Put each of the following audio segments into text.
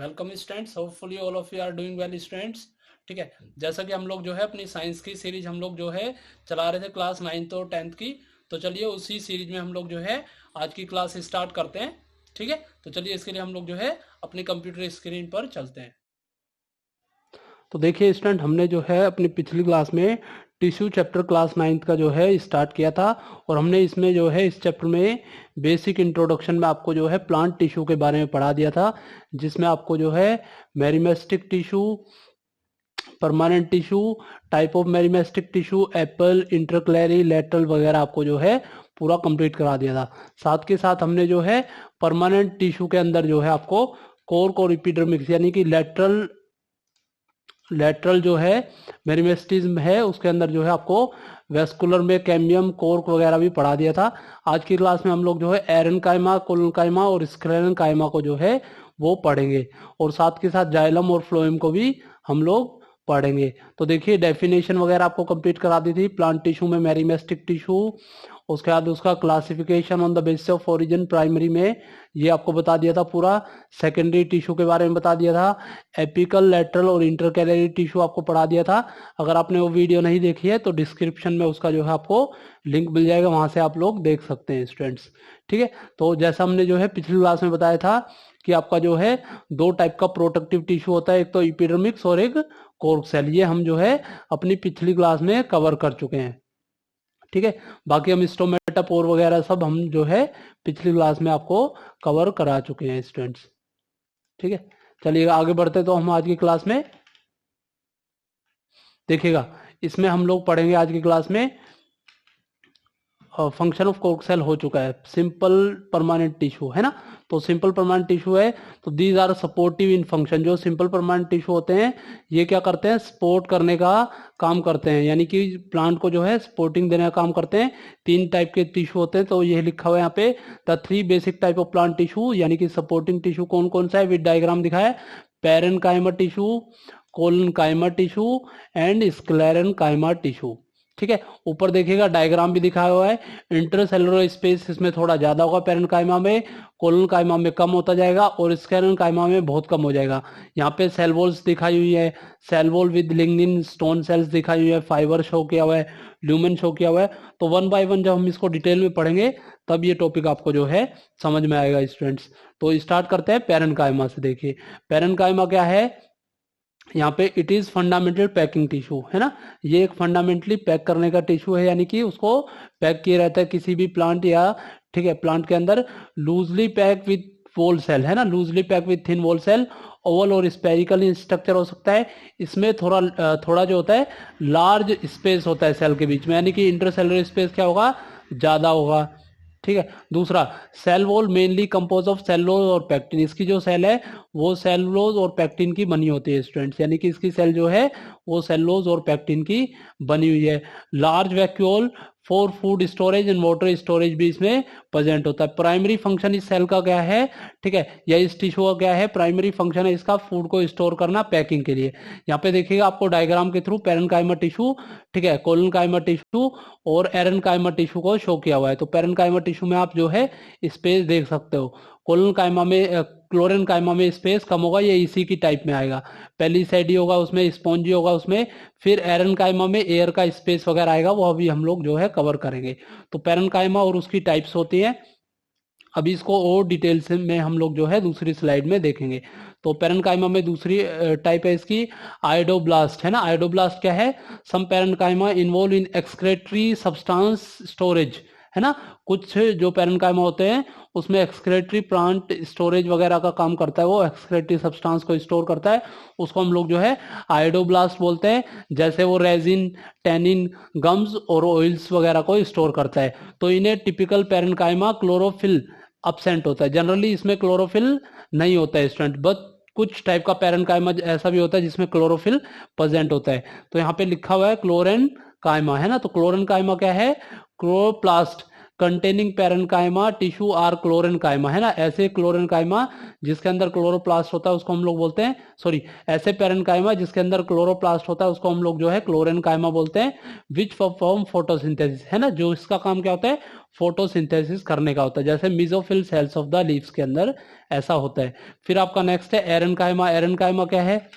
Welcome students, hopefully all of you are doing well students. ठीक है, जैसा कि हम लोग जो है अपनी साइंस की सीरीज हम लोग जो है चला रहे थे क्लास 9th और 10th की। तो चलिए उसी सीरीज में हम लोग जो है आज की क्लास स्टार्ट करते हैं। ठीक है, तो चलिए इसके लिए हम लोग जो है अपनी कंप्यूटर स्क्रीन पर चलते हैं। तो देखिए स्टूडेंट, हमने जो है अपनी पिछली क्लास में टिश्यू चैप्टर क्लास 9th का जो है स्टार्ट किया था, और हमने इसमें जो है इस चैप्टर में बेसिक इंट्रोडक्शन में आपको जो है प्लांट टिश्यू के बारे में पढ़ा दिया था, जिसमें आपको जो है meristematic tissue, permanent tissue, type of meristematic tissue, apical, intercalary, lateral वगैरह आपको जो है पूरा कंप्लीट करा दिया था। साथ के साथ हमने जो है परमानेंट टिश्यू के अंदर जो है आपको कोर्क और एपिडर्मिस यानी कि लेटरल जो है मेरिमेस्टिज्म है उसके अंदर जो है आपको वेस्कुलर में कैम्बियम, कोर्क वगैरह भी पढ़ा दिया था। आज की क्लास में हम लोग जो है एरेनकाइमा, कोलोनकाइमा और स्क्लेरेनकाइमा को जो है वो पढ़ेंगे, और साथ के साथ जाइलम और फ्लोएम को भी हम लोग पढ़ेंगे। तो देखिए डेफिनेशन वगैरह आपको कंप्लीट करा दी थी प्लांट टिश्यू में, मेरिमेस्टिक टिश्यू, उसके बाद उसका classification on the basis of origin, primary में ये आपको बता दिया था पूरा। सेकेंडरी टिश्यू के बारे में बता दिया था। एपिकल, लेटरल और इंटरकैलरी टिश्यू आपको पढ़ा दिया था। अगर आपने वो वीडियो नहीं देखी है तो डिस्क्रिप्शन में उसका जो है आपको लिंक मिल जाएगा, वहां से आप लोग देख सकते हैं स्टूडेंट्स। ठीक है, तो जैसा हमने जो है पिछली क्लास में बताया था कि आपका जो है दो टाइप का प्रोटेक्टिव टिश्यू होता है, एक तो एपिडर्मिस और एक कोर्क सेल। ये हम जो है अपनी पिछली क्लास में कवर कर चुके हैं। ठीक है, बाकी हम स्टोमेटापोर वगैरह सब हम जो है पिछली क्लास में आपको कवर करा चुके हैं स्टूडेंट्स। ठीक है, चलिए आगे बढ़ते तो हम आज की क्लास में देखिएगा, इसमें हम लोग पढ़ेंगे आज की क्लास में फंक्शन ऑफ कोर्क सेल हो चुका है, सिंपल परमानेंट टिश्यू है ना। तो सिंपल परमानेंट टिश्यू है तो these are supportive in function. जो सिंपल परमानेंट टिश्यू होते हैं ये क्या करते हैं, सपोर्ट करने का काम करते हैं, यानी कि प्लांट को जो है सपोर्टिंग देने का काम करते हैं। तीन टाइप के टिश्यू होते हैं, तो ये लिखा हुआ है यहाँ पे the three basic type of plant tissue, यानी कि सपोर्टिंग टिश्यू कौन कौन सा है विद डायग्राम दिखाया है। Parenchyma tissue, collenchyma tissue and sclerenchyma tissue. ठीक है, ऊपर देखिएगा डायग्राम भी दिखाया हुआ है। इंटरसेलुलर स्पेस इसमें थोड़ा ज्यादा होगा पैरेनकाइमा में, कोलोनकाइमा में कम होता जाएगा और स्क्लेरेनकाइमा में बहुत कम हो जाएगा। यहाँ पे सेल वॉल्स दिखाई हुई है, cell wall with lignin stone cells दिखाई हुई है, फाइबर शो किया हुआ है, ल्यूमेन शो किया हुआ है। तो वन बाय वन जब हम इसको डिटेल में पढ़ेंगे तब ये टॉपिक आपको जो है समझ में आएगा स्टूडेंट्स। तो स्टार्ट करते हैं पैरेनकाइमा से। देखिए पैरेनकाइमा क्या है, यहाँ पे it is fundamental packing tissue है ना। ये एक फंडामेंटली पैक करने का टिश्यू है, यानी कि उसको पैक किया रहता है किसी भी प्लांट या ठीक है प्लांट के अंदर। Loosely pack with wall cell है ना, loosely pack with thin wall cell, oval और स्पेरिकल इन स्ट्रक्चर हो सकता है। इसमें थोड़ा जो होता है लार्ज स्पेस होता है सेल के बीच में, यानी कि इंटरसेलुलर स्पेस क्या होगा, ज्यादा होगा। ठीक है, दूसरा cell wall mainly compose of cellulose और पैक्टिन। इसकी जो सेल है वो सेलुलोज और पैक्टिन की बनी होती है स्टूडेंट्स, यानी कि इसकी सेल जो है वो सेलुलोज और पैक्टिन की बनी हुई है। Large vacuole for food storage and water storage भी इसमें प्रेजेंट होता है। प्राइमरी फंक्शन इस सेल का क्या है, ठीक है, या इस टिश्यू का क्या है, प्राइमरी फंक्शन है इसका फूड को स्टोर करना पैकिंग के लिए। यहाँ पे देखिएगा आपको डायग्राम के थ्रू पैरेनकाइमा टिश्यू, ठीक है, कोलोनकाइमा टिश्यू और एरेनकाइमा टिश्यू को शो किया हुआ है। तो पैरेनकाइमा टिश्यू में आप जो है स्पेस देख सकते हो, कोलोनकाइमा में क्लोरेनकाइमा में स्पेस कम होगा, ये इसी की टाइप में आएगा। पेलिसैडी होगा उसमें, स्पॉन्जी होगा उसमें, फिर एरेनकाइमा में एयर का स्पेस वगैरह आएगा, वो अभी हम लोग जो है कवर करेंगे। तो पैरेनकाइमा और उसकी टाइप्स होती हैं, अभी इसको और डिटेल्स में हम लोग जो है दूसरी स्लाइड में देखेंगे। तो पैरेनकाइमा में दूसरी टाइप है इसकी आयोडोब्लास्ट है ना। आयोडोब्लास्ट क्या है, some parenchyma involve in excretory substance storage है ना। कुछ जो पैरेनकाइमा होते हैं उसमें एक्सक्रेटरी प्लांट स्टोरेज वगैरह का काम करता है, वो एक्सक्रेटरी सब्सटेंस को स्टोर करता है, उसको हम लोग जो है आयोडोब्लास्ट बोलते हैं। जैसे वो रेजिन, टैनिन, गम्स और ऑयल्स वगैरह को स्टोर करता है। तो इन्हें टिपिकल पैरेनकाइमा क्लोरोफिल अब्सेंट होता है, जनरली इसमें क्लोरोफिल नहीं होता है स्टूडेंट, बट कुछ टाइप का पैरेनकाइमा ऐसा भी होता है जिसमें क्लोरोफिल प्रेजेंट होता है। तो यहाँ पे लिखा हुआ है क्लोरेन काइमा है ना। तो क्लोरेन काइमा क्या है, chloroplast containing parenchyma tissue are chlorenchyma, है ना। ऐसे क्लोरेन्काइमा जिसके अंदर क्लोरोप्लास्ट होता है उसको हम लोग बोलते हैं, सॉरी, ऐसे पैरेन्काइमा जिसके अंदर क्लोरोप्लास्ट होता है उसको हम लोग जो है क्लोरेन्काइमा बोलते हैं। विच परफॉर्म फोटोसिंथेसिस, है ना, जो इसका काम क्या होता है, फोटोसिंथेसिस करने का होता है, जैसे mesophyll cells of the leaves के अंदर ऐसा होता है। फिर आपका नेक्स्ट है एरेन्काइमा। एरेन्काइमा क्या है,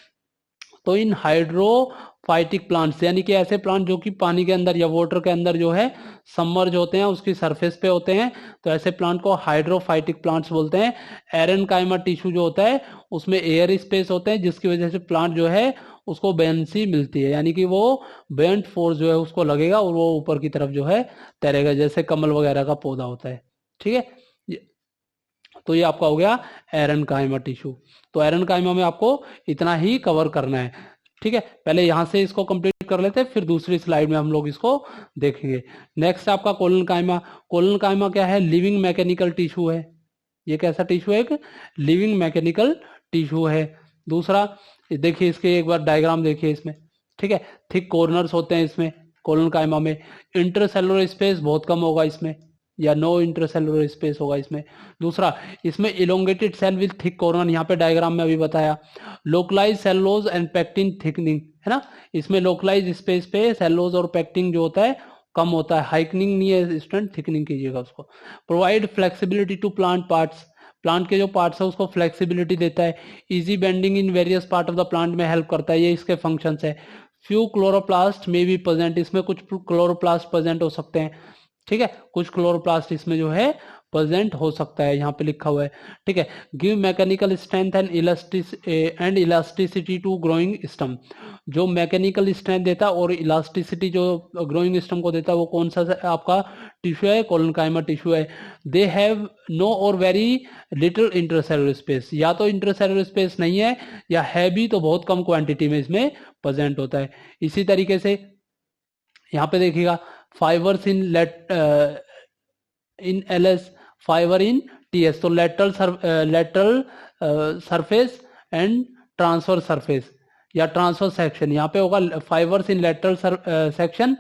तो इन हाइड्रोफाइटिक प्लांट्स, यानी कि ऐसे प्लांट जो कि पानी के अंदर या वाटर के अंदर जो है सबमर्ज होते हैं, उसकी सरफेस पे होते हैं, तो ऐसे प्लांट को हाइड्रोफाइटिक प्लांट्स बोलते हैं। एरेन्काइमा टिश्यू जो होता है उसमें एयर स्पेस होते हैं, जिसकी वजह से प्लांट जो है उसको बेंसी मिलती है, यानी कि वो बेंट फोर्स जो है उसको लगेगा और वो ऊपर की तरफ जो है तैरेगा, जैसे कमल वगैरह का पौधा होता है। ठीक है, तो ये आपका हो गया एरेन्काइमा टिश्यू। तो एरेन्काइमा में आपको इतना ही कवर करना है। ठीक है, पहले यहां से इसको कंप्लीट कर लेते हैं, फिर दूसरी स्लाइड में हम लोग इसको देखेंगे। नेक्स्ट आपका कोलनकाइमा। कोलनकाइमा क्या है, लिविंग मैकेनिकल टिश्यू है। ये कैसा टिश्यू है, एक लिविंग मैकेनिकल टिश्यू है। दूसरा देखिए, इसके एक बार डायग्राम देखिए इसमें। ठीक है, थिक कॉर्नर्स होते हैं इसमें कोलनकाइमा में। इंटरसेलुलर स्पेस बहुत कम होगा इसमें, या नो इंटरसेलुलर स्पेस होगा इसमें। दूसरा, इसमें elongated cell with thick corner, यहाँ पे डायग्राम में अभी बताया। Localise cellulose and pectin thickening, है ना, इसमें लोकलाइज स्पेस पे सेलुलोज और पेक्टिन जो होता है कम होता है। हाइकनिंग नहीं है स्टूडेंट, थिकनिंग कीजिएगा उसको। Provide flexibility to plant parts, plant के जो पार्ट्स है उसको फ्लेक्सिबिलिटी देता है। Easy bending in various part of the plant में हेल्प करता है, ये इसके फंक्शंस है। फ्यू क्लोरोप्लास्ट में बी प्रेजेंट, इसमें कुछ क्लोरोप्लास्ट प्रेजेंट हो सकते हैं। ठीक है, कुछ क्लोरोप्लास्ट इसमें जो है प्रेजेंट हो सकता है, यहाँ पे लिखा हुआ है। ठीक है, give mechanical strength and elasticity to growing stem, जो मैकेनिकल स्ट्रेंथ देता है और इलास्टिसिटी जो ग्रोइंग स्टम को देता है वो कौन सा आपका टिश्यू है, कोलनकाइमा टिश्यू है। दे हैव नो और वेरी लिटिल इंटरसेलुलर स्पेस, या तो इंटरसेलुलर स्पेस नहीं है या है भी तो बहुत कम क्वांटिटी में इसमें प्रेजेंट होता है। इसी तरीके से यहाँ पे देखिएगा, fibres in LS, fibre in TS, तो lateral surface and transverse surface या ट्रांसफर सेक्शन, यहाँ पे होगा fibres in lateral section,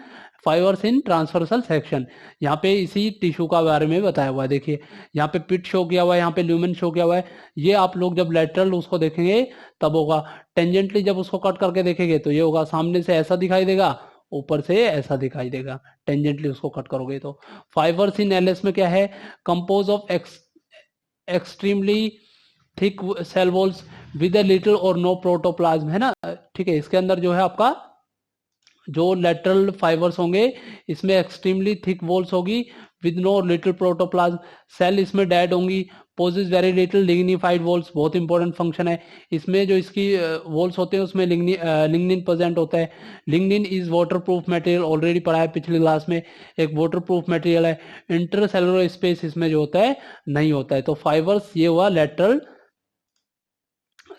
fibres in transversal section. यहाँ पे इसी टिश्यू का बारे में बताया हुआ है। देखिए यहाँ पे पिट शो किया हुआ है, यहाँ पे ल्यूमेन शो किया हुआ है। ये आप लोग जब लेटरल उसको देखेंगे तब होगा, टेंजेंटली जब उसको कट करके देखेंगे तो ये होगा, सामने से ऐसा दिखाई देगा, ऊपर से ऐसा दिखाई देगा, टेंजेंटली उसको कट करोगे तो। फाइबर्स इन एलएस में क्या है, compose of extremely thick cell walls with a little और नो प्रोटोप्लाज्म, है ना। ठीक है, इसके अंदर जो है आपका जो लेटरल फाइबर्स होंगे इसमें एक्सट्रीमली थिक वॉल्स होगी with no little protoplasm. Cell इसमें डेड होंगी, possess very little lignified walls, बहुत इंपॉर्टेंट फंक्शन है इसमें, जो इसकी वॉल्स होते हैं उसमें लिग्निन प्रेजेंट होता है। Lignin is water proof material, already पढ़ा है पिछली क्लास में, एक वाटर प्रूफ मटेरियल है। इंटरसेलुलर स्पेस इसमें जो होता है नहीं होता है। तो फाइबर्स ये हुआ लेटरल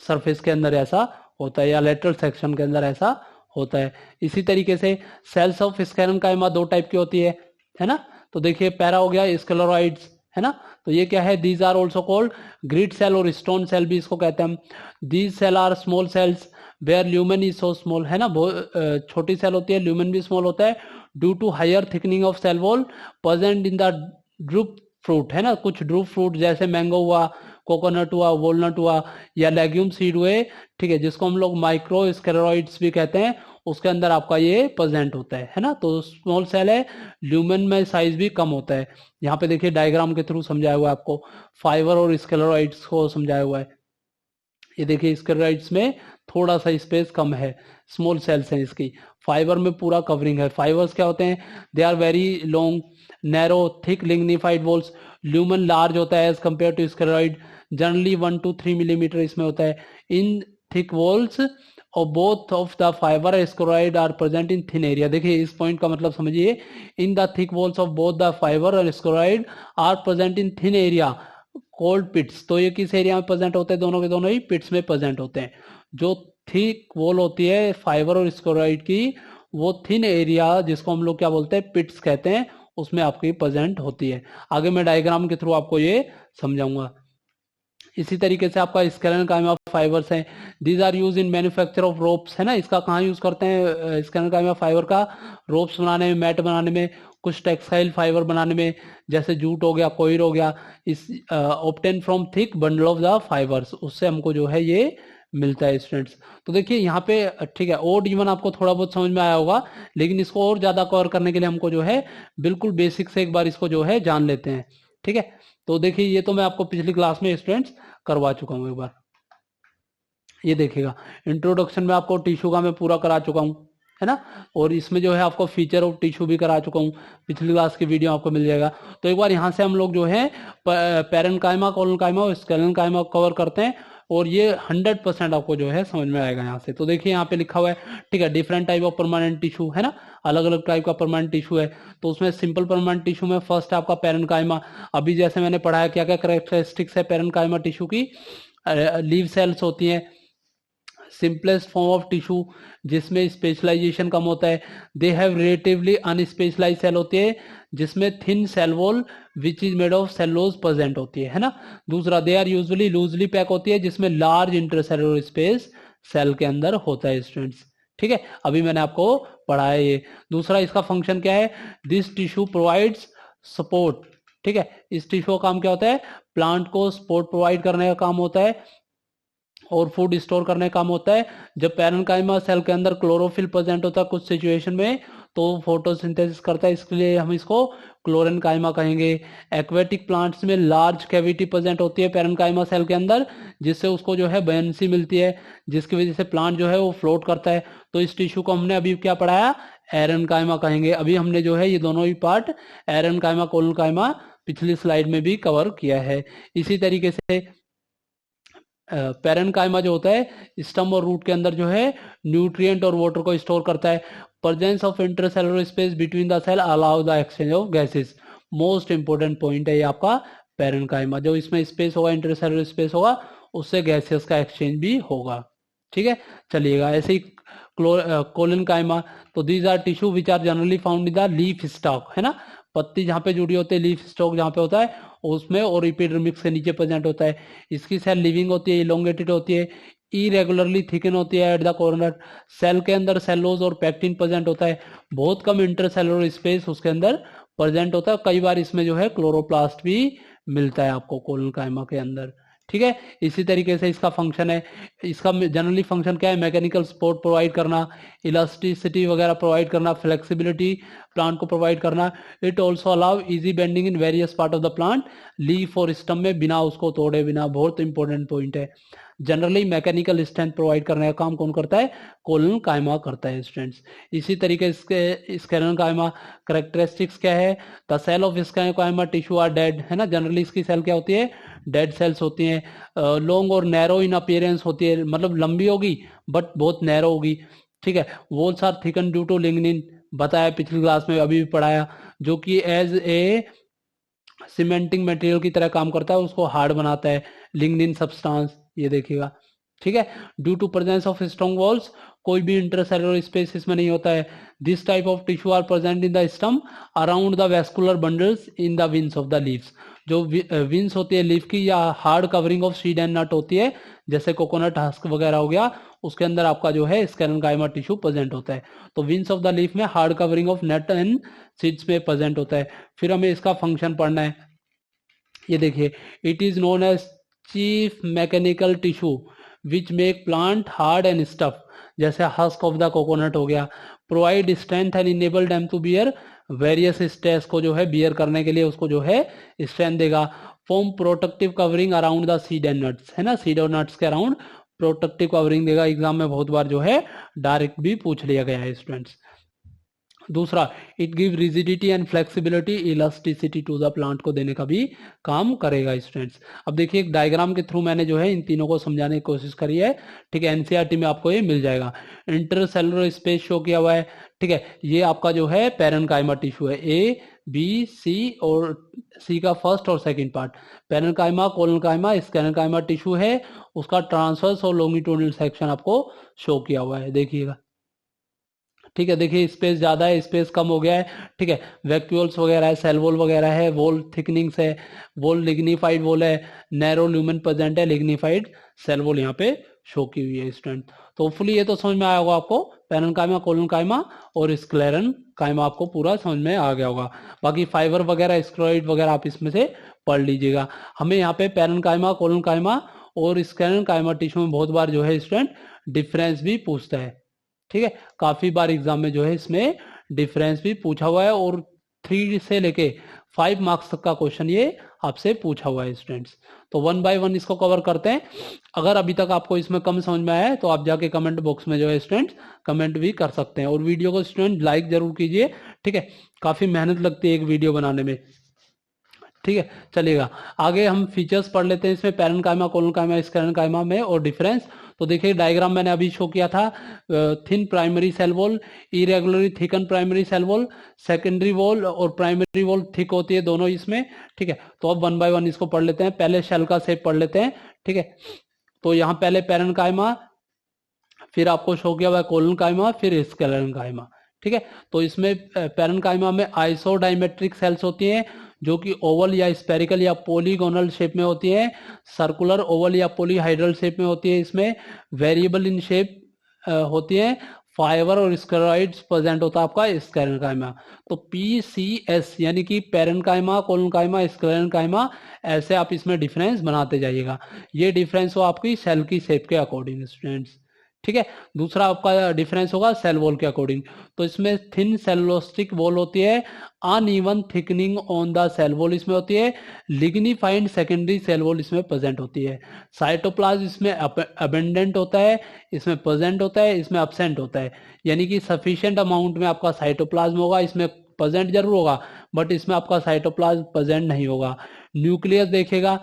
सरफेस के अंदर ऐसा होता है, या लेटरल सेक्शन के अंदर ऐसा होता है। इसी तरीके से सेल्स ऑफ स्क्लेरेन्काइमा दो टाइप की होती है ना। तो देखिए पैरा हो गया स्क्लेरॉइड्स, है ना, तो ये क्या है, these are also called grit cell और स्टोन सेल भी इसको कहते हैं हम। These cell are small cells where lumen is so small, है ना, छोटी सेल होती है, ल्यूमेन भी स्मॉल होता है। Due to higher thickening of cell wall present in the drupe fruit, है ना, कुछ ड्रूप फ्रूट जैसे मैंगो हुआ, कोकोनट हुआ, वॉलनट हुआ, या लेग्यूम सीड हुए, ठीक है, जिसको हम लोग माइक्रो स्क्लेरॉइड्स भी कहते हैं, उसके अंदर आपका ये प्रेजेंट होता है ना। तो स्मॉल सेल है, ल्यूमेन में साइज भी कम होता है। यहाँ पे देखिए डायग्राम के थ्रू समझाया हुआ है आपको, फाइबर और स्क्लेरॉइड्स को समझाया हुआ है। ये देखिए स्क्लेरॉइड्स में थोड़ा सा स्पेस कम है, स्मॉल सेल्स हैं इसकी, फाइबर में पूरा कवरिंग है। फाइबर्स क्या होते हैं, they are very long narrow thick lignified walls. Lumen large होता है as compare to sclereid, generally 1 to 3 millimetre इसमें होता है। इन थिक वॉल्स और both of the fibre sclereid are present in thin area. देखिए इस पॉइंट का मतलब समझिए, in the thick walls of both the fibre और sclereid are present in thin area called pits. तो ये किस एरिया में प्रेजेंट होते हैं, दोनों के दोनों ही पिट्स में प्रेजेंट होते हैं। जो थिक वॉल होती है फाइबर और स्क्लेरॉइड की, वो थिन एरिया जिसको हम लोग क्या बोलते हैं, पिट्स कहते हैं, उसमें आपकी प्रेजेंट होती है। आगे मैं डायग्राम के थ्रू आपको ये समझाऊंगा। इसी तरीके से आपका स्क्लेरेन्काइमा फाइबर्स हैं, these are use in manufacture of ropes, है ना। इसका कहाँ यूज करते हैं, स्क्लेरेन्काइमा फाइबर का रोप्स बनाने में, मैट बनाने में, कुछ टेक्सटाइल फाइबर बनाने में, जैसे जूट हो गया, कोयर हो गया, इस obtain from thick bundle of the fibres, उससे हमको जो है ये मिलता है स्टूडेंट्स। तो देखिए यहाँ पे ठीक है, ओड इवन आपको थोड़ा बहुत समझ में आया होगा, लेकिन इसको और ज्यादा कवर करने के लिए हमको जो है बिल्कुल बेसिक से एक बार इसको जो है जान लेते हैं। ठीक है, तो देखिए ये तो मैं आपको पिछली क्लास में स्टूडेंट्स करवा चुका हूँ एक बार। ये देखिएगा इंट्रोडक्शन में आपको टिश्यू का मैं पूरा करा चुका हूँ, है ना, और इसमें जो है आपको फीचर ऑफ टिश्यू भी करा चुका हूँ, पिछली क्लास की वीडियो आपको मिल जाएगा। तो एक बार यहाँ से हम लोग जो है पैरेन्काइमा, कोलोनकाइमा और स्केलेनकाइमा कवर करते हैं, और ये 100% आपको जो है समझ में आएगा यहाँ से। तो देखिए यहाँ पे लिखा हुआ है, ठीक है, different type of permanent tissue, है ना, अलग अलग टाइप का परमानेंट टिश्यू है। तो उसमें सिंपल परमानेंट टिश्यू में फर्स्ट है आपका पैरेन्काइमा। अभी जैसे मैंने पढ़ाया क्या क्या कैरेक्टरिस्टिक्स है पैरेन्काइमा टिश्यू की, लीव सेल्स होती हैं, सिंपलेस्ट फॉर्म ऑफ टिश्यू जिसमें स्पेशलाइजेशन कम होता है, they have relatively unspecialised cell होती है जिसमें thin cell wall which is made of cellulose present होती है ना। दूसरा, they are usually loosely pack होती है जिसमें लार्ज इंटरसेलुलर स्पेस सेल के अंदर होता है स्टूडेंट्स। ठीक है, अभी मैंने आपको पढ़ाया ये। दूसरा, इसका फंक्शन क्या है, दिस टिश्यू प्रोवाइड्स सपोर्ट। ठीक है, इस टिश्यू का काम क्या होता है, प्लांट को सपोर्ट प्रोवाइड करने का काम होता है और फूड स्टोर करने का काम होता है। जब पैरेन्काइमा सेल के अंदर क्लोरोफिल प्रेजेंट होता है कुछ सिचुएशन में, तो फोटोसिंथेसिस करता है, इसके लिए हम इसको क्लोरेनकाइमा कहेंगे। एक्वेटिक प्लांट्स में लार्ज कैविटी प्रेजेंट होती है पैरेन्काइमा सेल के अंदर, जिससे उसको जो है बयंसी मिलती है, जिसकी वजह से प्लांट जो है वो फ्लोट करता है। तो इस टिश्यू को हमने अभी क्या पढ़ाया, एरेनकाइमा कहेंगे। अभी हमने जो है ये दोनों ही पार्ट एरेनकाइमा, कोलोनकाइमा पिछली स्लाइड में भी कवर किया है। इसी तरीके से पैरेन्काइमा जो होता है स्टम और रूट के अंदर जो है न्यूट्रिएंट और वाटर को स्टोर करता है। Presence of intercellular space between the cell allow the exchange of gases, most important point है ये आपका पैरेन्काइमा। जो इसमें स्पेस होगा, इंटरसेलुलर स्पेस होगा, उससे गैसेस का एक्सचेंज भी होगा। ठीक है, चलिएगा। ऐसे ही कोलोनकाइमा, तो these are tissue which are generally found in the leaf stalk, है ना, पत्ती जहाँ पे जुड़ी होती है, लीफ स्टॉक जहाँ पे होता है उसमें, और एपिडर्मिस के नीचे प्रेजेंट होता है। इसकी सेल लिविंग होती है, इलोंगेटेड होती है, इरेगुलरली थिकन होती है एट द कॉर्नर। सेल के अंदर सेलोज और पैक्टिन प्रेजेंट होता है, बहुत कम इंटरसेलुलर स्पेस उसके अंदर प्रेजेंट होता है। कई बार इसमें जो है क्लोरोप्लास्ट भी मिलता है आपको कोलोनकाइमा के अंदर। ठीक है, इसी तरीके से इसका फंक्शन है, इसका जनरली फंक्शन क्या है, मैकेनिकल सपोर्ट प्रोवाइड करना, इलास्टिसिटी वगैरह प्रोवाइड करना, फ्लेक्सिबिलिटी प्लांट को प्रोवाइड करना। It also allow easy bending in various part of the plant, leaf और स्टम में बिना उसको तोड़े, बिना, बहुत इंपॉर्टेंट पॉइंट है। जनरली मैकेनिकल स्ट्रेंथ प्रोवाइड करने का काम कौन करता है, कोलोनकाइमा करता है स्टूडेंट्स। इसी तरीके से स्केलेनकाइमा कैरेक्टरिस्टिक्स क्या है, the cell of sclerenchyma tissue are dead, है ना, जनरली इसकी सेल क्या होती है, डेड सेल्स होती हैं। लॉन्ग और नैरो इन अपीयरेंस होती है, मतलब लंबी होगी बट बहुत नैरो होगी। ठीक है, walls are thicken due to lignin, बताया पिछली क्लास में, अभी भी पढ़ाया, जो कि एज ए सीमेंटिंग मटेरियल की तरह काम करता है, उसको हार्ड बनाता है, लिग्निन सब्सटेंस, ये देखिएगा। ठीक है, due to presence of strong walls, कोई भी इंटरसेलुलर स्पेस इसमें नहीं होता है। This type of tissue are present in the stem around the vascular bundles in the wings of the leaves, जो विंग्स होती है लीफ की, या hard covering of seed and nut होती है, जैसे कोकोनट हस्क वगैरह हो गया, उसके अंदर आपका जो है स्केलेनकाइमा टिश्यू प्रेजेंट होता है। तो विंग्स ऑफ द लीफ में hard covering of nut and seeds में प्रेजेंट होता है। फिर हमें इसका फंक्शन पढ़ना है, ये देखिए, it is known as chief mechanical tissue which make plant hard and stuff, जैसे हस्क ऑफ द कोकोनट हो गया, provide strength and enable them to bear various stress को जो है बियर करने के लिए उसको जो है स्ट्रेंथ देगा। Form protective covering around the seed and nuts, है ना, सीड और नट्स के अराउंड प्रोटेक्टिव कवरिंग देगा। एग्जाम में बहुत बार जो है डायरेक्ट भी पूछ लिया गया है स्टूडेंट्स। दूसरा, it give rigidity and flexibility, elasticity to the plant को देने का भी काम करेगा स्टूडेंट्स। अब देखिए एक डायग्राम के थ्रू मैंने जो है इन तीनों को समझाने की कोशिश करी है। ठीक है, एनसीईआरटी में आपको ये मिल जाएगा। इंटरसेलुलर स्पेस शो किया हुआ है। ठीक है, ये आपका जो है पैरेन्काइमा टिश्यू है, ए बी सी, और सी का फर्स्ट और सेकंड पार्ट। पैरेन्काइमा, कोलोनकाइमा, स्केलेनकाइमा टिश्यू है, उसका ट्रांसवर्स और लॉन्गिट्यूडिनल सेक्शन आपको शो किया हुआ है, देखिएगा। ठीक है, देखिए स्पेस ज़्यादा है, स्पेस कम हो गया है। ठीक है, वैक्यूल्स वगैरह है, सेल वॉल वगैरह है, वॉल थिकनिंग्स है, वॉल लिग्निफाइड वॉल है, नैरो ल्यूमेन प्रेजेंट है, लिग्निफाइड सेल वॉल यहाँ पे शो की हुई है स्टूडेंट। तो होपफुली ये तो समझ में आया होगा आपको, पैरेन्काइमा, कोलोनकाइमा और स्क्लेरेन्काइमा आपको पूरा समझ में आ गया होगा। बाकी फाइबर वगैरह, स्क्लेरोइड वगैरह आप इसमें से पढ़ लीजिएगा। हमें यहाँ पे पैरेन्काइमा, कोलोनकाइमा और स्क्लेरेन्काइमा टिश्यू में बहुत बार जो है स्टूडेंट डिफरेंस भी पूछता है। ठीक है, काफी बार एग्जाम में जो है इसमें डिफरेंस भी पूछा हुआ है और 3 से लेके 5 मार्क्स तक का क्वेश्चन ये आपसे पूछा हुआ है स्टूडेंट्स। तो 1 बाय 1 इसको कवर करते हैं। अगर अभी तक आपको इसमें कम समझ में आया है तो आप जाके कमेंट बॉक्स में जो है स्टूडेंट्स कमेंट भी कर सकते हैं और वीडियो को स्टूडेंट लाइक जरूर कीजिए। ठीक है, काफी मेहनत लगती है एक वीडियो बनाने में। ठीक है, चलिएगा आगे हम फीचर्स पढ़ लेते हैं इसमें पैरेन्काइमा, कोलोनकाइमा, स्क्लेरेन्काइमा में और डिफरेंस। तो देखिए डायग्राम मैंने अभी शो किया था, thin primary cell wall, irregularly thicken primary cell wall, secondary wall और प्राइमरी वॉल थिक होती है दोनों इसमें। ठीक है, तो अब 1 बाय 1 इसको पढ़ लेते हैं। पहले शेल का शेप पढ़ लेते हैं। ठीक है, तो यहाँ पहले पैरेन्काइमा, फिर आपको शो किया हुआ कोलोनकाइमा, फिर स्क्लेरेन्काइमा। ठीक है, तो इसमें पैरेन्काइमा में आइसोडाइमेट्रिक सेल्स होती हैं जो कि ओवल या स्पेरिकल या पॉलीगोनल शेप में होती है, सर्कुलर, ओवल या पॉलीहाइड्रल शेप में होती है। इसमें वेरिएबल इन शेप होती है। फाइबर और स्क्लेरॉइड्स प्रेजेंट होता है आपका स्क्लेरेन्काइमा। तो PCS यानी कि पैरेन्काइमा, कोलोनकाइमा, स्क्लेरेन्काइमा, ऐसे आप इसमें डिफरेंस बनाते जाइएगा। ये डिफरेंस हो आपकी सेल की शेप के अकॉर्डिंग स्टूडेंट्स। ठीक है, दूसरा आपका डिफरेंस होगा सेल वॉल के अकॉर्डिंग। तो इसमें थिन सेलुलोस्टिक वॉल होती है, uneven thickening on the cell wall इसमें होती है, लिग्निफाइड सेकेंडरी सेल वॉल इसमें प्रेजेंट होती है। साइटोप्लाज्म इसमें अबेंडेंट होता है, इसमें प्रेजेंट होता है, इसमें अब्सेंट होता है। यानी कि सफिशिएंट अमाउंट में आपका साइटोप्लाज्म होगा, इसमें प्रेजेंट जरूर होगा बट इसमें आपका साइटोप्लाज्म प्रेजेंट नहीं होगा। न्यूक्लियस देखेगा,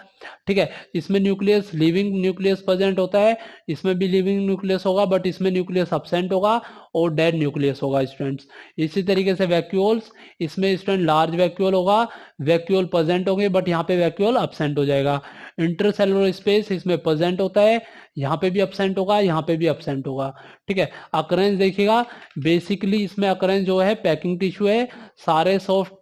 ठीक है, इसमें न्यूक्लियस लिविंग न्यूक्लियस प्रेजेंट होता है, इसमें भी लिविंग न्यूक्लियस होगा बट इसमें न्यूक्लियस अब्सेंट होगा और डेड न्यूक्लियस होगा स्टूडेंट्स। इसी तरीके से वैक्यूल्स, इसमें स्टूडेंट लार्ज वैक्यूल होगा, वैक्यूल प्रेजेंट होंगे बट यहाँ पे वैक्यूल अब्सेंट हो जाएगा। इंटरसेलुलर स्पेस इसमें प्रेजेंट होता है, यहाँ पे भी अब्सेंट होगा, यहाँ पे भी अब्सेंट होगा। ठीक है, अकरेंस देखिएगा, बेसिकली इसमें अकरेंस जो है पैकिंग टिश्यू है, सारे सॉफ्ट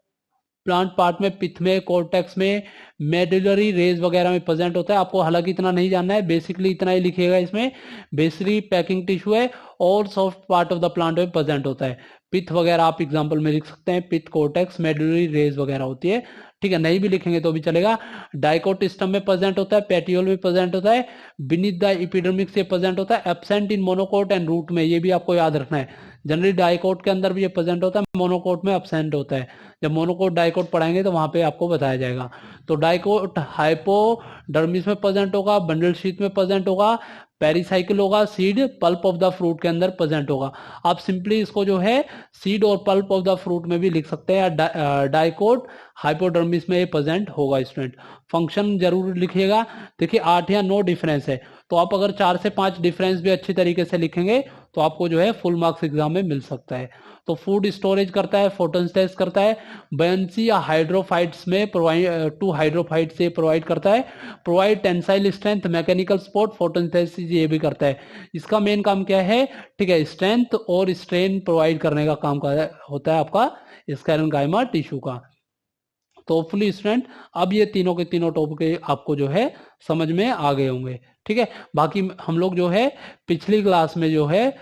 प्लांट पार्ट में, पिथ में, कॉर्टेक्स में, मेडुलरी रेज वगैरह में प्रेजेंट होता है। आपको हालांकि इतना नहीं जानना है, बेसिकली इतना ही लिखिएगा इसमें, बेसिकली पैकिंग टिश्यू है और soft part of the plant में प्रेजेंट होता है। पिथ वगैरह आप एग्जांपल में लिख सकते हैं, पिथ, कॉर्टेक्स, मेडुलरी रेज वगैरह होती है। ठीक है, नहीं भी लिखेंगे तो भी चलेगा। डाइकोट स्टम में प्रेजेंट होता है, पेटियोल में प्रेजेंट होता है, बीनीथ द एपिडर्मिस से प्रेजेंट होता है, absent in monocot and root में, ये भी आपको याद रखना है। जनरली डाइकोट के अंदर भी ये प्रेजेंट होता है, मोनोकोट में अब्सेंट होता है। जब मोनोकोट डाइकोट पढ़ाएंगे तो वहां पे आपको बताया जाएगा। तो डाइकोट हाइपोडर्मिस में प्रेजेंट होगा, बंडल शीथ में प्रेजेंट होगा, पेरीसाइकिल होगा, seed pulp of the fruit के अंदर प्रेजेंट होगा। आप सिंपली इसको जो है सीड और पल्प ऑफ द फ्रूट में भी लिख सकते हैं, या डाइकोट हाइपोडर्मिस में प्रेजेंट होगा स्टूडेंट। फंक्शन जरूर लिखिएगा। देखिए 8 या 9 डिफरेंस है, तो आप अगर 4 से 5 डिफरेंस भी अच्छी तरीके से लिखेंगे तो आपको जो है फुल मार्क्स एग्जाम में मिल सकता है। तो फूड स्टोरेज करता है, फोटोसिंथेसिस करता है, बयंसी या हाइड्रोफाइट्स में प्रोवाइड, 2 हाइड्रोफाइट से प्रोवाइड करता है, provide tensile strength, mechanical support, photosynthesis ये भी करता है। इसका मेन काम क्या है? ठीक है, स्ट्रेंथ और स्ट्रेन प्रोवाइड करने का काम होता है आपका स्क्लेरेन्काइमा टिश्यू का। तो होपफुली स्टूडेंट अब ये तीनों के तीनों टॉपिक आपको जो है समझ में आ गए होंगे। ठीक है, बाकी हम लोग जो है पिछली क्लास में जो है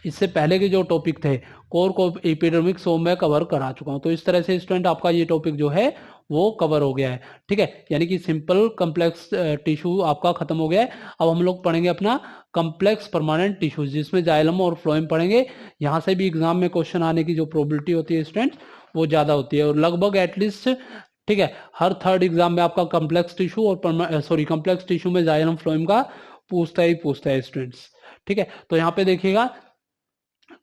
इससे पहले के जो टॉपिक थे कोर को एपिडर्मिक्स वो मैं कवर करा चुका हूं। तो इस तरह से स्टूडेंट आपका ये टॉपिक जो है वो कवर हो गया है। ठीक है, यानी कि सिंपल कॉम्प्लेक्स टिश्यू आपका खत्म हो गया है। अब हम लोग पढ़ेंगे अपना कॉम्प्लेक्स परमानेंट टिश्यूज, जिसमें जाइलम और फ्लोएम पढ़ेंगे। यहाँ से भी एग्जाम में क्वेश्चन आने की जो प्रोबेबिलिटी होती है स्टूडेंट वो ज्यादा होती है, और लगभग एटलीस्ट ठीक है हर थर्ड एग्जाम में आपका कॉम्प्लेक्स टिश्यू और कॉम्प्लेक्स टिश्यू में जाइलम फ्लोएम का पूछता है स्टूडेंट्स। ठीक है, तो यहाँ पे देखिएगा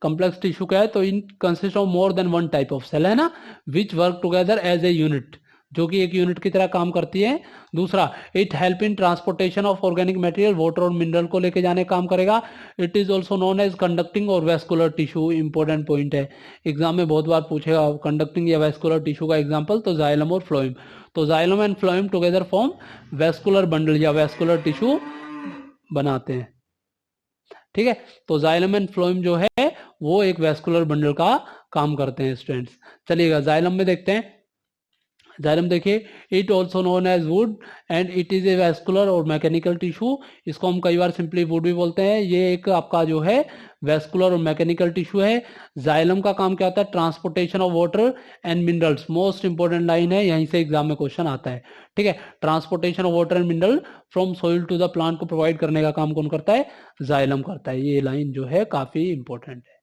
कॉम्प्लेक्स टिश्यू क्या है, तो in consist of more than one type of cell, है ना, which work together as a unit, जो कि एक यूनिट की तरह काम करती है। दूसरा, it help in transportation of organic material, water और मिनरल को लेके जाने काम करेगा। It is also known as conducting और वेस्कुलर टिश्यू, इंपॉर्टेंट पॉइंट है, एग्जाम में बहुत बार पूछेगा कंडक्टिंग या वेस्कुलर टिश्यू का एग्जाम्पल, तो जाइलम और फ्लोएम। तो xylem and phloem together form vascular bundle या वेस्कुलर टिश्यू बनाते हैं। ठीक है। तो जाइलम एंड फ्लोएम जो है वो एक वैस्कुलर बंडल का काम करते हैं स्टूडेंट्स। चलिएगा जाइलम में देखते हैं। जाइलम देखिए, it also known as wood and it is a vascular और मैकेनिकल टिश्यू। इसको हम कई बार सिंपली वुड भी बोलते हैं। ये एक आपका जो है वैस्कुलर और मैकेनिकल टिश्यू है। जाइलम का काम क्या होता है? Transportation of water and minerals. Most important line है, यहीं से एग्जाम में क्वेश्चन आता है। ठीक है, transportation of water and mineral from soil to the plant को प्रोवाइड करने का काम कौन करता है? जाइलम करता है। ये लाइन जो है काफी इंपॉर्टेंट है।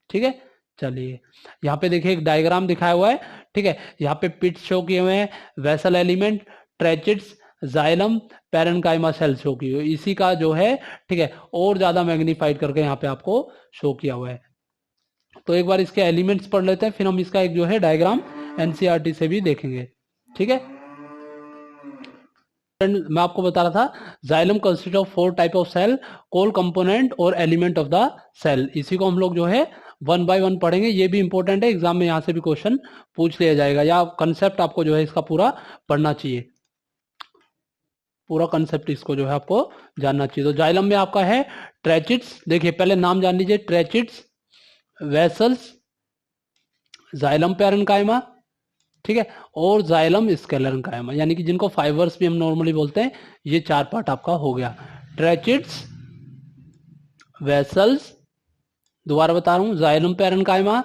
ठीक है, चलिए यहाँ पे देखिए एक डायग्राम दिखाया हुआ है। ठीक है, यहाँ पे पिट्स शो किए हुए हैं, vessel element, tracheids, xylem, parenchyma cell show की हुई, इसी का जो है ठीक है और ज्यादा मैग्नीफाइड करके यहाँ पे आपको शो किया हुआ है। तो एक बार इसके एलिमेंट्स पढ़ लेते हैं, फिर हम इसका एक जो है डायग्राम एनसीईआरटी से भी देखेंगे। ठीक है, मैं आपको बता रहा था xylem consist of 4 type of cell, call component और एलिमेंट ऑफ द सेल। इसी को हम लोग जो है 1 बाय 1 पढ़ेंगे। ये भी इंपॉर्टेंट है, एग्जाम में यहाँ से भी क्वेश्चन पूछ लिया जाएगा, या कंसेप्ट आपको जो है इसका पूरा पढ़ना चाहिए। पूरा कंसेप्ट इसको जो है आपको जानना चाहिए। तो जाइलम में आपका है ट्रेचिट्स। देखिए पहले नाम जान लीजिए, ट्रेचिट्स, वेसल्स, जाइलम पैरेन्काइमा, ठीक है, और जाइलम स्केलेरेन्काइमा, यानी कि जिनको फाइबर्स भी हम नॉर्मली बोलते हैं। ये 4 पार्ट आपका हो गया, ट्रेचिट्स, वेसल्स, दोबारा बता रहा हूं, जाइलम पैरेन्काइमा,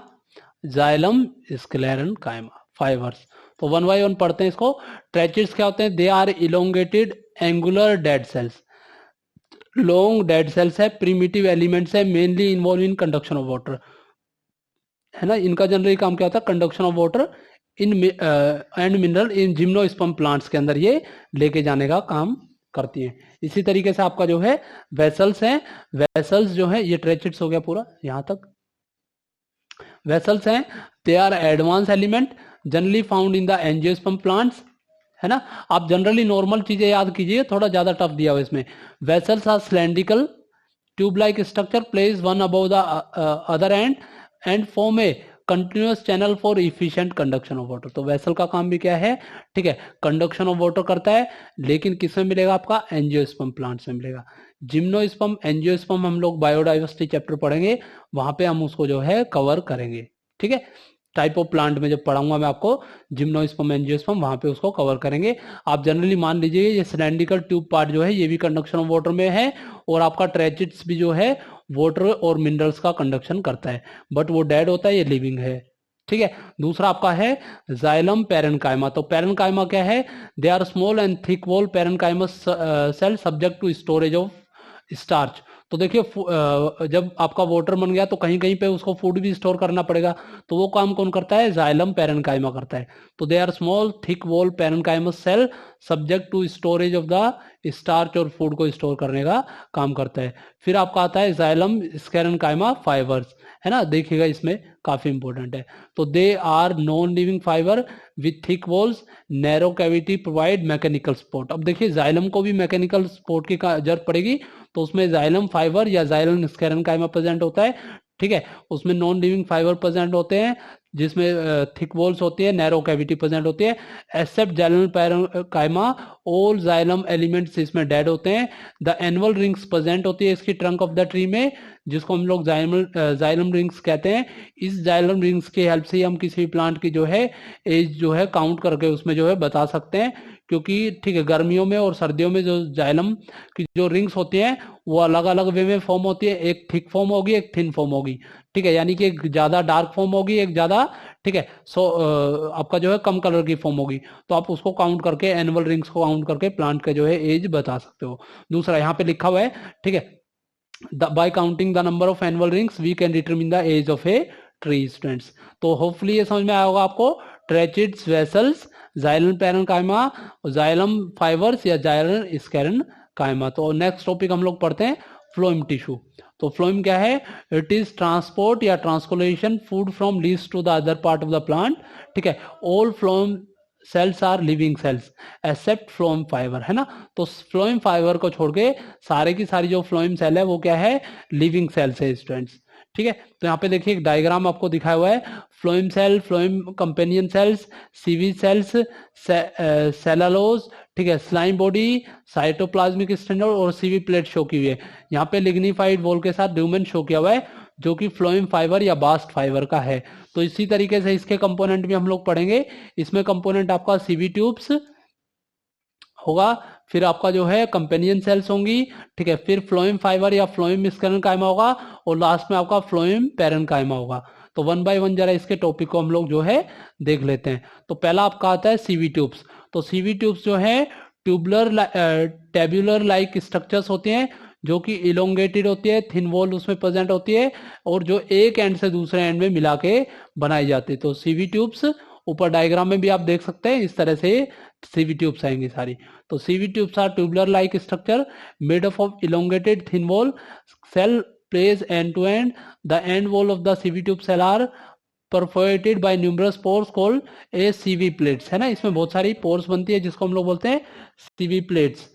जाइलम स्केलेरेन्काइमा, फाइबर्स। तो 1 बाय 1 पढ़ते हैं इसको। ट्रेचिट्स क्या होते हैं? They are elongated angular dead cells. Long dead cells है, प्रिमिटिव एलिमेंट्स है, mainly involve in conduction of water, है ना। इनका जनरली काम क्या होता है? Conduction of water in and mineral in gymnosperm plants के अंदर ये लेके जाने का काम करती है। इसी तरीके से आपका जो है वेसल्स हैं। वेसल्स जो है ये ट्रेचिट्स हो गया पूरा यहां तक। वेसल्स हैं, they are advance element generally found in the angiosperm plants, है ना। आप जनरली नॉर्मल चीजें याद कीजिए, थोड़ा ज्यादा टफ दिया हुआ इसमें। Vessels are cylindrical tube like structure place one above the other and form a continuous channel for efficient conduction of water. तो वेसल का काम भी क्या है? ठीक है, कंडक्शन ऑफ वाटर करता है, लेकिन किस में मिलेगा? आपका एंजियोस्पर्म प्लांट्स में मिलेगा। जिम्नोस्पर्म, एंजियोस्पर्म हम लोग बायोडाइवर्सिटी चैप्टर पढ़ेंगे, वहां पे हम उसको जो है कवर करेंगे। ठीक है, टाइप ऑफ प्लांट में जब पढ़ाऊंगा मैं आपको जिम्नोस्पर्म एंजियोस्पर्म, वहां पे उसको कवर करेंगे। आप जनरली मान लीजिए ये सिलेंड्रिकल ट्यूब पार्ट जो है ये भी कंडक्शन ऑफ वाटर में है, और आपका ट्रेचिट्स भी जो है वाटर और मिनरल्स का कंडक्शन करता है, बट वो डेड होता है, ये लिविंग है। ठीक है, दूसरा आपका है जाइलम पैरेन्काइमा। तो पैरेन्काइमा क्या है? They are small and thick wall parenchymatous cell subject to storage of starch. तो देखिए जब आपका वाटर बन गया तो कहीं कहीं पे उसको फूड भी स्टोर करना पड़ेगा, तो वो काम कौन करता है? जाइलम पैरेन्काइमा करता है। तो they are small thick wall parenchymatous cell subject to storage of the starch, और फूड को स्टोर करने का काम करता है। फिर आपका आता है जाइलम स्केलेरेन्काइमा फाइबर्स, है ना। देखिएगा इसमें काफी इंपॉर्टेंट है। तो they are non living fibre with thick walls, narrow cavity, provide mechanical support. अब देखिए जाइलम को भी मैकेनिकल सपोर्ट की जरूरत पड़ेगी, तो उसमें जाइलम फाइबर या जाइलम स्केलेरेन्काइमा प्रेजेंट होता है। ठीक है, उसमें नॉन लिविंग फाइबर प्रेजेंट होते हैं, जिसमें थिक वॉल्स होती है, नैरो कैविटी प्रेजेंट होती है। Except xylem parenchyma all xylem elements इसमें डेड होते हैं। द एनुअल रिंग्स प्रेजेंट होती है इसकी ट्रंक ऑफ द ट्री में, जिसको हम लोग जाइलम रिंग्स कहते हैं। इस जाइलम रिंग्स की हेल्प से हम किसी भी प्लांट की जो है एज जो है काउंट करके उसमें जो है बता सकते हैं, क्योंकि ठीक है गर्मियों में और सर्दियों में जो जाइलम की जो रिंग्स होती हैं वो अलग अलग वे में फॉर्म होती है। एक थिक फॉर्म होगी, एक थिन फॉर्म होगी। ठीक है, यानी कि एक ज्यादा डार्क फॉर्म होगी, एक ज्यादा ठीक है आपका जो है कम कलर की फॉर्म होगी। तो आप उसको काउंट करके, एनुअल रिंग्स को काउंट करके प्लांट का जो है एज बता सकते हो। दूसरा यहाँ पे लिखा हुआ है, ठीक है, by counting the number of annual rings we can determine the age of a tree, students. तो होपफुली ये समझ में आया होगा आपको। Tracheids, vessels, xylem parenchyma, xylem fibres या जाइलम स्केलेरेन्काइमा। तो नेक्स्ट टॉपिक हम लोग पढ़ते हैं फ्लोएम टिश्यू। तो फ्लोएम क्या है? इट इज ट्रांसपोर्ट या translocation food from leaves to the other part of the plant. ठीक है, all phloem cells are living cells except phloem fibre, है ना। तो फ्लोएम फाइबर को छोड़ के सारे की सारी जो फ्लोएम सेल है वो क्या है? लिविंग सेल्स है स्टूडेंट्स। ठीक है। तो यहाँ पे देखिए एक डायग्राम आपको दिखाया हुआ है, phloem cell, phloem companion cells, sieve cells, cellulose, ठीक है, स्लाइम बॉडी, साइटोप्लाज्मिक स्टैंडर्ड और सीवी प्लेट शो की हुई है। यहाँ पे लिग्निफाइड वॉल के साथ ल्यूमेन शो किया हुआ है, जो कि फ्लोएम फाइबर या बास्ट फाइबर का है। तो इसी तरीके से इसके कंपोनेंट भी हम लोग पढ़ेंगे। इसमें कंपोनेंट आपका सीवी ट्यूब्स होगा, फिर आपका जो है कंपेनियन सेल्स होंगी, ठीक है, फिर फ्लोएम फाइबर या फ्लोएम स्क्लेरेनकाइमा होगा, और लास्ट में आपका फ्लोएम पेरेनकाइमा होगा। तो वन बाय वन जरा इसके टॉपिक को हम लोग जो है देख लेते हैं। तो पहला आपका आता है सीवी ट्यूब्स। तो सीवी ट्यूब्स जो है ट्यूबुलर टेब्यूलर लाइक स्ट्रक्चर्स होते हैं, जो कि इलोंगेटेड होती है, थिन वॉल उसमें प्रेजेंट होती है, और जो एक एंड से दूसरे एंड में मिला के बनाई जाती है। तो सीवी ट्यूब्स ऊपर डायग्राम में भी आप देख सकते हैं, इस तरह से सीवी ट्यूब्स आएंगी सारी। तो sieve tubes are tubular like structure made up of elongated thin wall cell place end to end. The end wall of the sieve tube cell are perforated by numerous pores called a sieve plates, है ना। इसमें बहुत सारी pores बनती है जिसको हम लोग बोलते हैं सीवी प्लेट्स।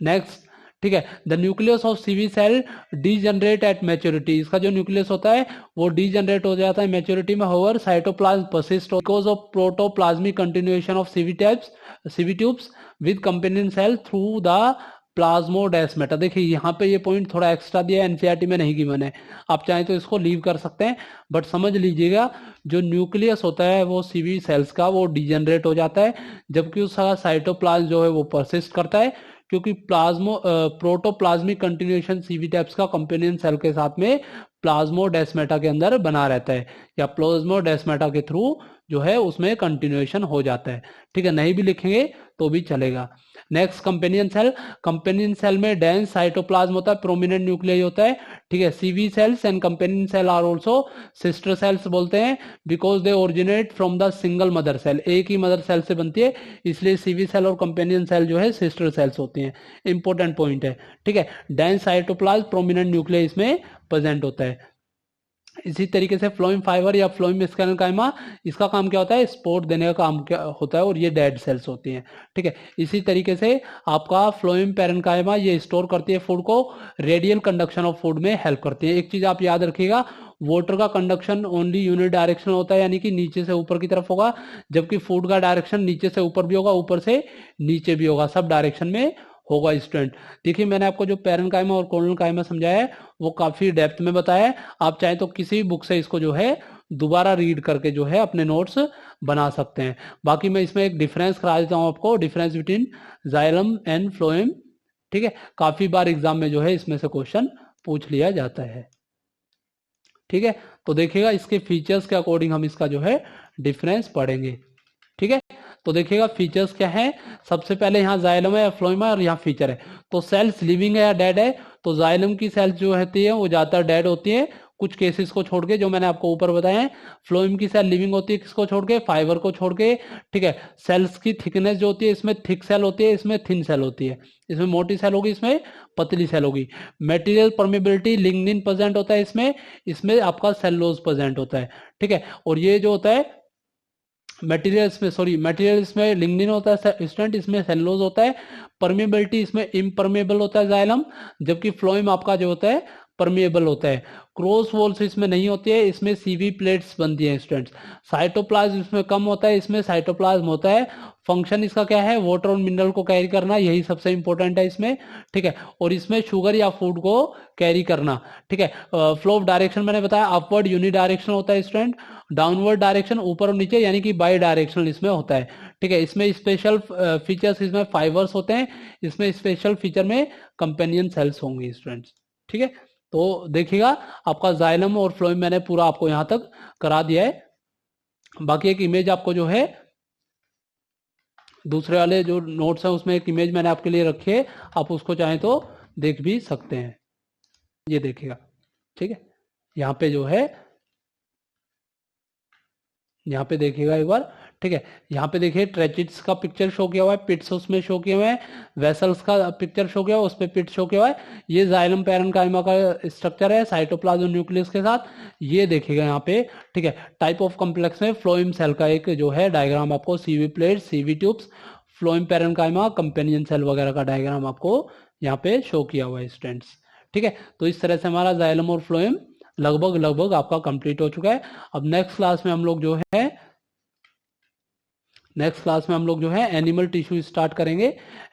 नेक्स्ट, ठीक है, the nucleus of sieve cell degenerate at maturity. इसका जो न्यूक्लियस होता है वो डीजनरेट हो जाता है मैच्योरिटी में। However cytoplasm persist because of protoplasmic continuation of sieve tubes with companion cell through the plasmodesmata. देखिए यहाँ पे ये पॉइंट थोड़ा एक्स्ट्रा दिया है, एनसीईआरटी में नहीं गिवन है, आप चाहें तो इसको लीव कर सकते हैं, बट समझ लीजिएगा जो न्यूक्लियस होता है वो सीवी सेल्स का वो डीजनरेट हो जाता है, जबकि उसका साइटोप्लाज्म जो है वो परसिस्ट करता है, क्योंकि प्रोटोप्लाज्मिक कंटिन्यूएशन सीवी टैप्स का कंपेनियन सेल के साथ में प्लाज्मोडेस्माटा के अंदर बना रहता है, या प्लाज्मोडेस्माटा के थ्रू जो है उसमें कंटिन्यूएशन हो जाता है। ठीक है, नहीं भी लिखेंगे तो भी चलेगा। Next, companion cell. Companion cell में डेंस साइटोप्लाज्म होता है, प्रोमिनेंट न्यूक्लियस होता है, ठीक है। Sieve cells and companion cell are also sister cells बोलते हैं, because they originate from the single mother cell. एक ही मदर सेल से बनती है, इसलिए सीवी सेल और कंपेनियन सेल जो है सिस्टर सेल्स होती हैं। इंपॉर्टेंट पॉइंट है, ठीक है। डेंस साइटोप्लाज्म, प्रोमिनेंट न्यूक्लियस इसमें प्रेजेंट होता है। इसी तरीके से फ्लोएम फाइबर या फ्लोएम स्क्लेरेनकाइमा, इसका काम क्या होता है, सपोर्ट देने का काम क्या होता है, और ये डेड सेल्स होती हैं। ठीक है, इसी तरीके से आपका फ्लोएम पेरेनकाइमा ये स्टोर करती है फूड को, रेडियल कंडक्शन ऑफ फूड में हेल्प करती है। एक चीज आप याद रखिएगा, वाटर का कंडक्शन ओनली यूनिट डायरेक्शन होता है, यानी कि नीचे से ऊपर की तरफ होगा, जबकि फूड का डायरेक्शन नीचे से ऊपर भी होगा, ऊपर से नीचे भी होगा, सब डायरेक्शन में होगा स्टूडेंट। देखिए मैंने आपको जो पेरेनकाइमा और कोलोनकाइमा समझाया है वो काफी डेप्थ में बताया है, आप चाहे तो किसी भी बुक से इसको जो है दोबारा रीड करके जो है अपने नोट्स बना सकते हैं। बाकी मैं इसमें एक डिफरेंस करा देता हूं आपको, difference between xylem and phloem. ठीक है, काफी बार एग्जाम में जो है इसमें से क्वेश्चन पूछ लिया जाता है। ठीक है, तो देखिएगा इसके फीचर्स के अकॉर्डिंग हम इसका जो है डिफरेंस पढ़ेंगे। ठीक है, तो देखिएगा फीचर्स क्या है। सबसे पहले यहाँ जाइलम है या फ्लोएम है, और यहाँ फीचर है। तो सेल्स लिविंग है या डेड है, तो जाइलम की सेल्स जो होती है वो ज्यादातर डेड होती है, कुछ केसेस को छोड़ के जो मैंने आपको ऊपर बताए हैं। फ्लोएम की सेल लिविंग होती है, किसको छोड़ के, फाइबर को छोड़ के। ठीक है, सेल्स की थिकनेस जो होती है, इसमें थिक सेल होती है, इसमें थिन सेल होती है, इसमें मोटी सेल होगी, इसमें पतली सेल होगी। मटेरियल परमेबिलिटी, लिग्निन प्रेजेंट होता है इसमें आपका सेलुलोज प्रेजेंट होता है। ठीक है, और ये जो होता है मटेरियल इसमें लिग्निन होता है स्टूडेंट, इसमें सेलुलोज होता है। परमेबिलिटी इसमें इम्परमेबल होता है जाइलम, जबकि फ्लोएम आपका जो होता है परमेबल होता है। क्रॉस वॉल्स इसमें नहीं होती है, इसमें सीवी प्लेट्स बनती हैं स्टूडेंट्स। साइटोप्लाज्म इसमें कम होता है, इसमें साइटोप्लाज्म होता है। फंक्शन इसका क्या है, वाटर और मिनरल को कैरी करना, यही सबसे इंपॉर्टेंट है इसमें। ठीक है, और इसमें शुगर या फूड को कैरी करना। ठीक है, फ्लो ऑफ डायरेक्शन मैंने बताया, अपवर्ड यूनि डायरेक्शन होता है स्टूडेंट, डाउनवर्ड डायरेक्शन ऊपर और नीचे, यानी कि बाई डायरेक्शनल इसमें होता है। ठीक है, इसमें स्पेशल फीचर्स, इसमें फाइबर्स होते हैं, इसमें स्पेशल फीचर में कंपेनियन सेल्स होंगे स्टूडेंट्स। ठीक है, तो देखिएगा आपका जाइलम और फ्लोएम मैंने पूरा आपको यहां तक करा दिया है। बाकी एक इमेज आपको जो है दूसरे वाले जो नोट्स है उसमें एक इमेज मैंने आपके लिए रखी है, आप उसको चाहें तो देख भी सकते हैं। ये देखिएगा, ठीक है, यहाँ पे जो है, यहाँ पे देखिएगा एक बार। ठीक है, यहाँ पे देखिए ट्रेचिट्स का पिक्चर शो किया हुआ है, पिट्स उसमें शो किए हुए हैं, वेसल्स का पिक्चर शो किया हुआ है, उस पर पिट शो किया हुआ है। ये जाइलम पेरेनकाइमा का स्ट्रक्चर है साइटोप्लाज्म न्यूक्लियस के साथ, ये देखिएगा यहाँ पे। ठीक है, टाइप ऑफ कॉम्प्लेक्स में फ्लोएम सेल का एक जो है डायग्राम आपको, sieve plate, sieve tubes, phloem parenchyma, companion cell वगैरह का डायग्राम आपको यहाँ पे शो किया हुआ है स्टूडेंट्स। ठीक है, तो इस तरह से हमारा जाइलम और फ्लोएम लगभग आपका कंप्लीट हो चुका है। अब नेक्स्ट क्लास में हम लोग जो है एनिमल टिश्यू स्टार्ट करेंगे।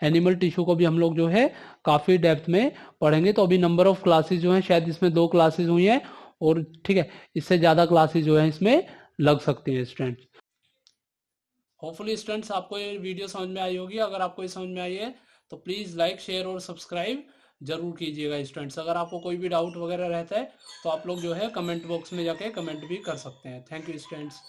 एनिमल टिश्यू को भी हम लोग जो है काफ़ी डेप्थ में पढ़ेंगे। तो अभी नंबर ऑफ क्लासेस जो हैं, शायद इसमें 2 क्लासेस हुई हैं, और ठीक है, इससे ज़्यादा क्लासेस जो है इसमें लग सकती हैं स्टूडेंट्स। होपफुली स्टूडेंट्स आपको ये वीडियो समझ में आई होगी। अगर आपको ये समझ में आई है तो प्लीज़ लाइक, शेयर और सब्सक्राइब जरूर कीजिएगा स्टूडेंट्स। अगर आपको कोई भी डाउट वगैरह रहता है तो आप लोग जो है कमेंट बॉक्स में जाके कमेंट भी कर सकते हैं। Thank you students.